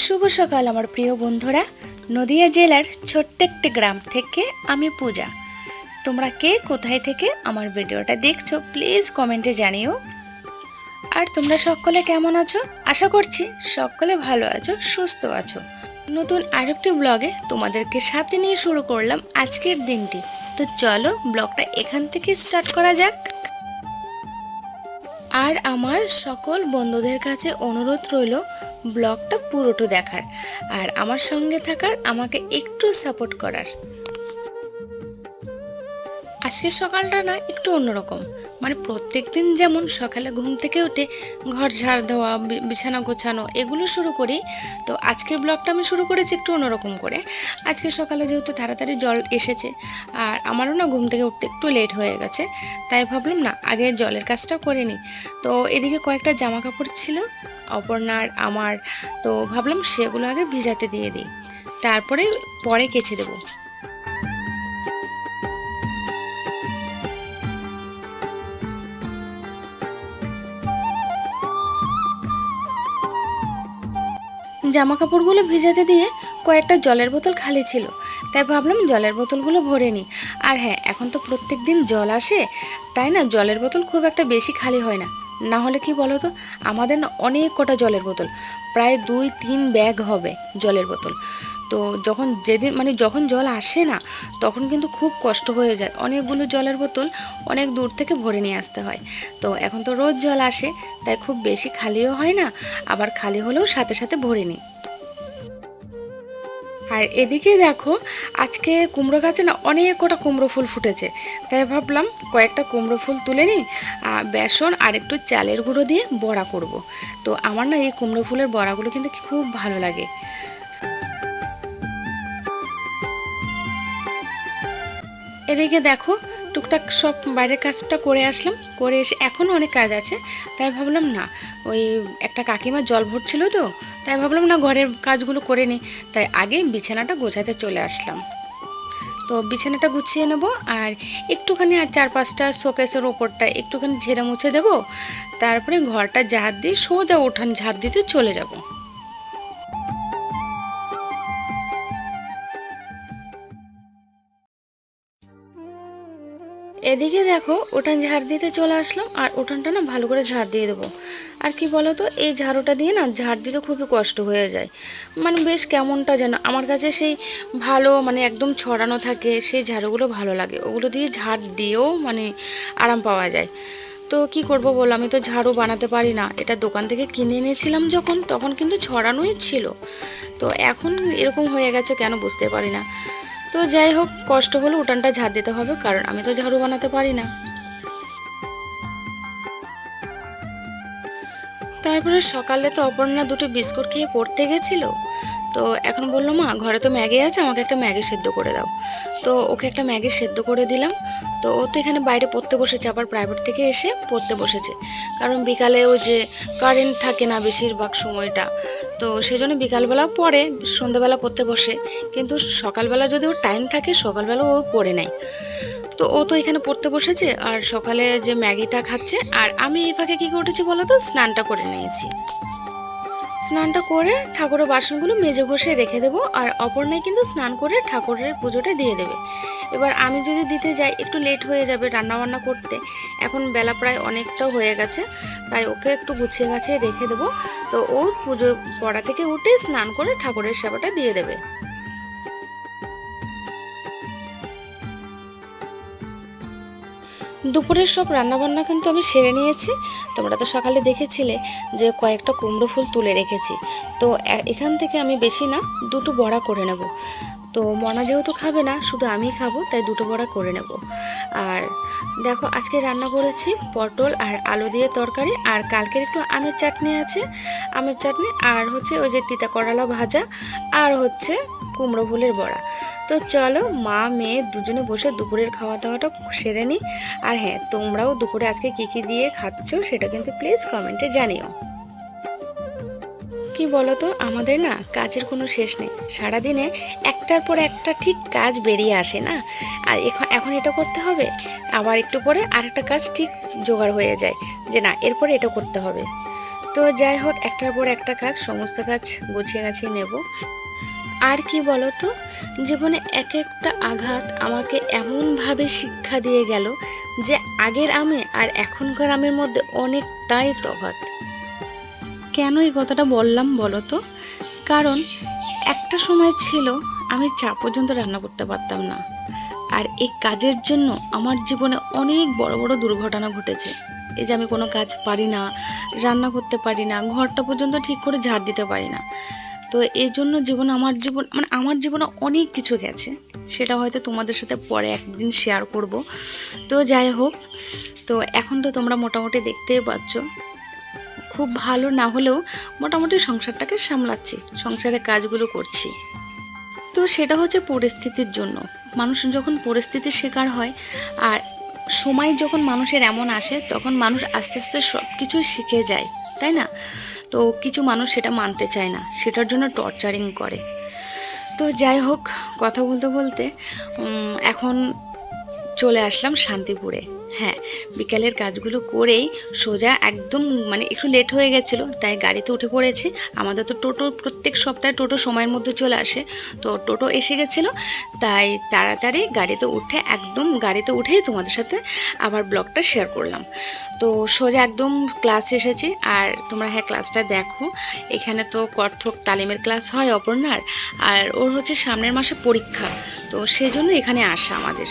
শুভ সকাল আমার প্রিয় বন্ধুরা। নদিয়া জেলার ছোট্ট একটি গ্রাম থেকে আমি পূজা। তোমরা কে কোথায় থেকে আমার ভিডিওটা দেখছো প্লিজ কমেন্টে জানিও। আর তোমরা সকলে কেমন আছো? আশা করছি সকলে ভালো আছো, সুস্থ আছো। নতুন আরেকটি ব্লগে তোমাদেরকে সাথে নিয়ে শুরু করলাম আজকের দিনটি। তো চলো ব্লগটা এখান থেকে স্টার্ট করা যাক। আর আমার সকল বন্ধুদের কাছে অনুরোধ রইল ব্লগটা পুরোটা দেখার আর আমার সঙ্গে থাকার, আমাকে একটু সাপোর্ট করার। আজকের সকালটা না একটু অন্যরকম, মানে প্রত্যেক দিন যেমন সকালে ঘুম থেকে উঠে ঘর ঝাড় দেওয়া, বিছানা গোছানো এগুলো শুরু করি, তো আজকের ব্লগটা আমি শুরু করেছি একটু অন্যরকম করে। আজকে সকালে যেহেতু তাড়াতাড়ি জল এসেছে আর আমারও না ঘুম থেকে উঠতে একটু লেট হয়ে গেছে, তাই ভাবলাম না আগে জলের কাজটা করে নিই। তো এদিকে কয়েকটা জামা কাপড় ছিল অপর্ণার আমার, তো ভাবলাম সেগুলো আগে ভিজাতে দিয়ে দিই, তারপরে পরে কেচে দেবো। জামা কাপড়গুলো ভিজাতে দিয়ে কয়েকটা জলের বোতল খালি ছিল, তাই ভাবলাম জলের বোতলগুলো ভরে নিই। আর হ্যাঁ, এখন তো প্রত্যেক দিন জল আসে, তাই না জলের বোতল খুব একটা বেশি খালি হয় না। না হলে কি বলো তো, আমাদের না অনেক কটা জলের বোতল, প্রায় 2-3 ব্যাগ হবে জলের বোতল। তো যখন জল আসে না তখন কিন্তু খুব কষ্ট হয়ে যায়, অনেকগুলো জলের বোতল অনেক দূর থেকে ভরে নিয়ে আসতে হয়। তো এখন তো রোজ জল আসে, তাই খুব বেশি খালিও হয় না, আবার খালি হলেও সাথে সাথে ভরে নিই। আর এদিকে দেখো, আজকে কুমড়ো গাছে না অনেক কটা কুমড়ো ফুল ফুটেছে, তাই ভাবলাম কয়েকটা কুমড়ো ফুল তুলে নিই, বেসন আর একটু চালের গুঁড়ো দিয়ে বড়া করব। তো আমার না এই কুমড়ো ফুলের বড়াগুলো কিন্তু খুব ভালো লাগে। এদিকে দেখো, টুকটাক সব বাইরের কাজটা করে আসলাম, করে এসে এখনও অনেক কাজ আছে, তাই ভাবলাম না ওই একটা কাকিমা জল ভরছিল, তো তাই ভাবলাম না ঘরের কাজগুলো করে নিই, তাই আগে বিছানাটা গোছাতে চলে আসলাম। তো বিছানাটা গুছিয়ে নেব আর একটুখানি আর 4-5টা শোকেসের ওপরটা একটুখানি ঝেড়ে মুছে দেবো, তারপরে ঘরটা ঝাড় দিয়ে সোজা উঠান ঝাড় দিতে চলে যাব। এদিকে দেখো, উঠান ঝাড় দিতে চলে আসলাম আর উঠানটা না ভালো করে ঝাড় দিয়ে দেবো। আর কি বলো তো, এই ঝাড়ুটা দিয়ে না ঝাড় দিতে খুবই কষ্ট হয়ে যায়, মানে বেশ কেমনটা যেন আমার কাছে সেই ভালো, মানে একদম ছড়ানো থাকে সেই ঝাড়ুগুলো ভালো লাগে, ওগুলো দিয়ে ঝাড় দিয়েও মানে আরাম পাওয়া যায়। তো কি করব বল, আমি তো ঝাড়ু বানাতে পারি না, এটা দোকান থেকে কিনে এনেছিলাম যখন, তখন কিন্তু ছড়ানোই ছিল, তো এখন এরকম হয়ে গেছে কেন বুঝতে পারি না। তো যাই হোক, কষ্ট হলে উঠানটা ঝাড় দিতে হবে, কারণ আমি তো ঝাড়ু বানাতে পারি না। তারপরে সকালে তো অপর্ণা দুটো বিস্কুট খেয়ে পড়তে গেছিল, তো এখন বললো মা ঘরে তো ম্যাগি আছে, আমাকে একটা ম্যাগি সেদ্ধ করে দাও। তো ওকে একটা ম্যাগি সেদ্ধ করে দিলাম। তো ও তো এখানে বাইরে পড়তে বসেছে, আবার প্রাইভেট থেকে এসে পড়তে বসেছে, কারণ বিকালে ওই যে কারেন্ট থাকে না বেশিরভাগ সময়টা, তো সেজন্য বিকালবেলা পড়ে, সন্ধ্যাবেলা পড়তে বসে, কিন্তু সকালবেলা যদি ওর টাইম থাকে সকালবেলা ও পড়ে নেয়। তো ও তো এখানে পড়তে বসেছে আর সকালে যে ম্যাগিটা খাচ্ছে, আর আমি এই ফাঁকে কী করেছি বলো তো, স্নানটা করে নিয়েছি। স্নানটা করে ঠাকুরের বাসনগুলো মেজে ঘষে রেখে দেবো, আর অপর্ণায় কিন্তু স্নান করে ঠাকুরের পুজোটা দিয়ে দেবে। এবার আমি যদি দিতে যাই একটু লেট হয়ে যাবে রান্নাবান্না করতে, এখন বেলা প্রায় অনেকটাও হয়ে গেছে, তাই ওকে একটু গুছিয়ে গাছিয়ে রেখে দেবো। তো ও পুজো পড়া থেকে উঠে স্নান করে ঠাকুরের সেবাটা দিয়ে দেবে। দুপুরের সব রান্নাবান্না কিন্তু আমি সেরে নিয়েছি। তোমরা তো সকালে দেখেছিলে যে কয়েকটা কুমড়ো ফুল তুলে রেখেছি, তো এখান থেকে আমি বেশি না দুটো বড়া করে নেব। তো মনা যেহেতু খাবে না, শুধু আমি খাবো, তাই দুটো বড়া করে নেব। আর দেখো, আজকে রান্না করেছি পটল আর আলু দিয়ে তরকারি, আর কালকের একটু আমের চাটনি আছে, আমের চাটনি, আর হচ্ছে ওই যে তিতা করলা ভাজা, আর হচ্ছে কুমড়ো ফুলের বড়া। তো চলো মা মেয়ে দুজনে বসে দুপুরের খাওয়া দাওয়াটা সেরে নিই। আর হ্যাঁ, তোমরাও দুপুরে আজকে কী কী দিয়ে খাচ্ছ সেটা কিন্তু প্লিজ কমেন্টে জানিও। কি বলো তো, আমাদের না কাজের কোনো শেষ নেই, সারাদিনে একটার পর একটা ঠিক কাজ বেরিয়ে আসে না। আর এখন এটা করতে হবে, আবার একটু পরে আরেকটা কাজ ঠিক জোগাড় হয়ে যায় যে না এরপরে এটা করতে হবে। তো তো যাই হোক, একটার পর একটা কাজ, সমস্ত কাজ গুছিয়ে গাছিয়ে নেব। আর কি বলতো, জীবনে এক একটা আঘাত আমাকে এমনভাবে শিক্ষা দিয়ে গেল যে আগের আমি আর এখনকার আমির মধ্যে অনেকটাই তফাৎ। কেন এই কথাটা বললাম বলো তো? কারণ একটা সময় ছিল আমি চা পর্যন্ত রান্না করতে পারতাম না, আর এই কাজের জন্য আমার জীবনে অনেক বড় বড় দুর্ঘটনা ঘটেছে। এই যে আমি কোনো কাজ পারি না, রান্না করতে পারি না, ঘরটা পর্যন্ত ঠিক করে ঝাড় দিতে পারি না। তো এই জন্য আমার জীবনে অনেক কিছু গেছে, সেটা হয়তো তোমাদের সাথে পরে একদিন শেয়ার করব। তো যাই হোক, তো এখন তো তোমরা মোটামুটি দেখতেই পাচ্ছ, খুব ভালো না হলেও মোটামুটি সংসারটাকে সামলাচ্ছি, সংসারের কাজগুলো করছি। তো সেটা হচ্ছে পরিস্থিতির জন্য। মানুষ যখন পরিস্থিতির শিকার হয় আর সময় যখন মানুষের এমন আসে, তখন মানুষ আস্তে আস্তে সব কিছুই শিখে যায়, তাই না? তো কিছু মানুষ সেটা মানতে চায় না, সেটার জন্য টর্চারিং করে। তো যাই হোক, কথা বলতে বলতে এখন চলে আসলাম শান্তিপুরে। হ্যাঁ, বিকালের কাজগুলো করেই সোজা একদম, একটু লেট হয়ে গেছিলো তাই গাড়িতে উঠে পড়েছি। আমাদের তো টোটো প্রত্যেক সপ্তাহে টোটো সময়ের মধ্যে চলে আসে, তো টোটো এসে গেছিলো, তাই তাড়াতাড়ি গাড়িতে উঠেই তোমাদের সাথে আবার ব্লগটা শেয়ার করলাম। তো সোজা একদম ক্লাসে এসেছি, আর তোমরা ক্লাসটা দেখো। এখানে তো কত্থক তালিমের ক্লাস হয় অপর্ণার, আর ওর হচ্ছে সামনের মাসে পরীক্ষা, তো সেজন্য এখানে আসা আমাদের।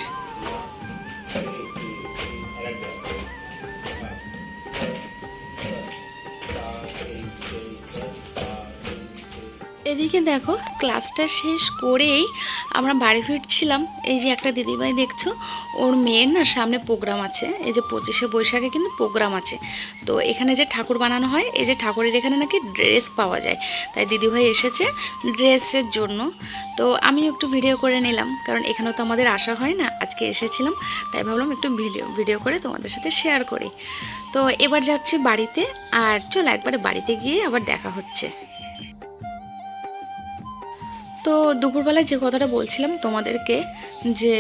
এদিকে দেখো, ক্লাসটা শেষ করেই আমরা বাড়ি ফিরছিলাম। এই যে একটা দিদিভাই দেখছো, ওর মেয়ের না সামনে প্রোগ্রাম আছে, এই যে 25শে বৈশাখে কিন্তু প্রোগ্রাম আছে। তো এখানে যে ঠাকুর বানানো হয়, এই যে ঠাকুরের এখানে নাকি ড্রেস পাওয়া যায়, তাই দিদিভাই এসেছে ড্রেসের জন্য। তো আমি একটু ভিডিও করে নিলাম, কারণ এখানেও তো আমাদের আসা হয় না, আজকে এসেছিলাম, তাই ভাবলাম একটু ভিডিও করে তোমাদের সাথে শেয়ার করি। তো এবার যাচ্ছি বাড়িতে, আর চলো একবারে বাড়িতে গিয়ে আবার দেখা হচ্ছে। তো দুপুরবেলায় যে কথাটা বলছিলাম তোমাদেরকে, যে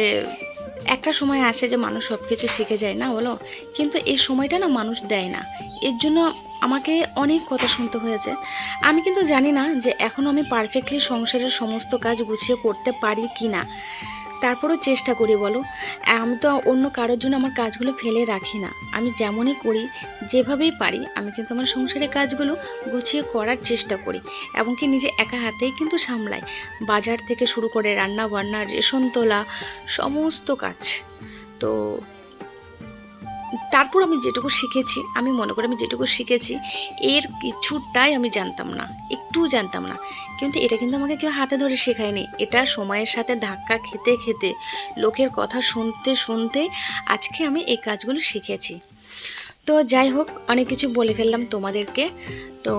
একটা সময় আসে যে মানুষ সব কিছু শিখে যায় না বলো, কিন্তু এই সময়টা না মানুষ দেয় না। এর জন্য আমাকে অনেক কথা শুনতে হয়েছে। আমি কিন্তু জানি না যে এখনও আমি পারফেক্টলি সংসারের সমস্ত কাজ গুছিয়ে করতে পারি কি না, তারপরেও চেষ্টা করি বলো। আমি তো অন্য কারোর জন্য আমার কাজগুলো ফেলে রাখি না, আমি যেমনই করি, যেভাবেই পারি, আমি কিন্তু আমার সংসারের কাজগুলো গুছিয়ে করার চেষ্টা করি, এমনকি নিজে একা হাতেই কিন্তু সামলাই, বাজার থেকে শুরু করে রান্না বান্না, রেশন তোলা, সমস্ত কাজ। তো তারপর আমি যেটুকু শিখেছি, আমি মনে করি আমি যেটুকু শিখেছি এর কিছুটাই আমি জানতাম না, একটুও জানতাম না। কিন্তু এটা কিন্তু আমাকে কেউ হাতে ধরে শেখায়নি, এটা সময়ের সাথে ধাক্কা খেতে খেতে, লোকের কথা শুনতে শুনতে আজকে আমি এই কাজগুলো শিখেছি। তো যাই হোক, অনেক কিছু বলে ফেললাম তোমাদেরকে। তো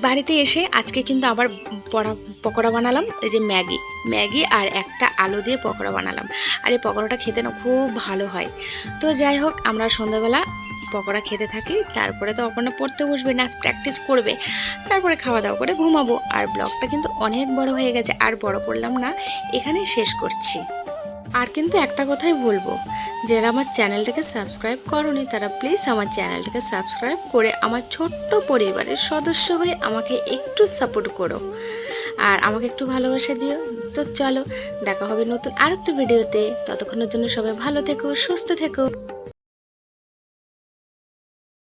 বাড়িতে এসে আজকে কিন্তু আবার পকোড়া বানালাম, এই যে ম্যাগি আর একটা আলু দিয়ে পকোড়া বানালাম, আর এই পকোড়াটা খেতে না খুব ভালো হয়। তো যাই হোক, আমরা সন্ধ্যাবেলা পকোড়া খেতে থাকি, তারপরে তো অপর্ণা পড়তে বসবে, নাচ প্র্যাকটিস করবে, তারপরে খাওয়া দাওয়া করে ঘুমাবো। আর ব্লগটা কিন্তু অনেক বড় হয়ে গেছে, আর বড় করলাম না, এখানেই শেষ করছি। আর কিন্তু একটা কথাই বলবো, যারা আমার চ্যানেলটাকে সাবস্ক্রাইব করোনি তারা প্লিজ আমার চ্যানেলটাকে সাবস্ক্রাইব করে আমার ছোট্ট পরিবারের সদস্য হয়ে আমাকে একটু সাপোর্ট করো, আর আমাকে একটু ভালোবাসা দিও। তো চলো, দেখা হবে নতুন আরেকটা ভিডিওতে, ততক্ষণের জন্য সবাই ভালো থেকো, সুস্থ থেকো।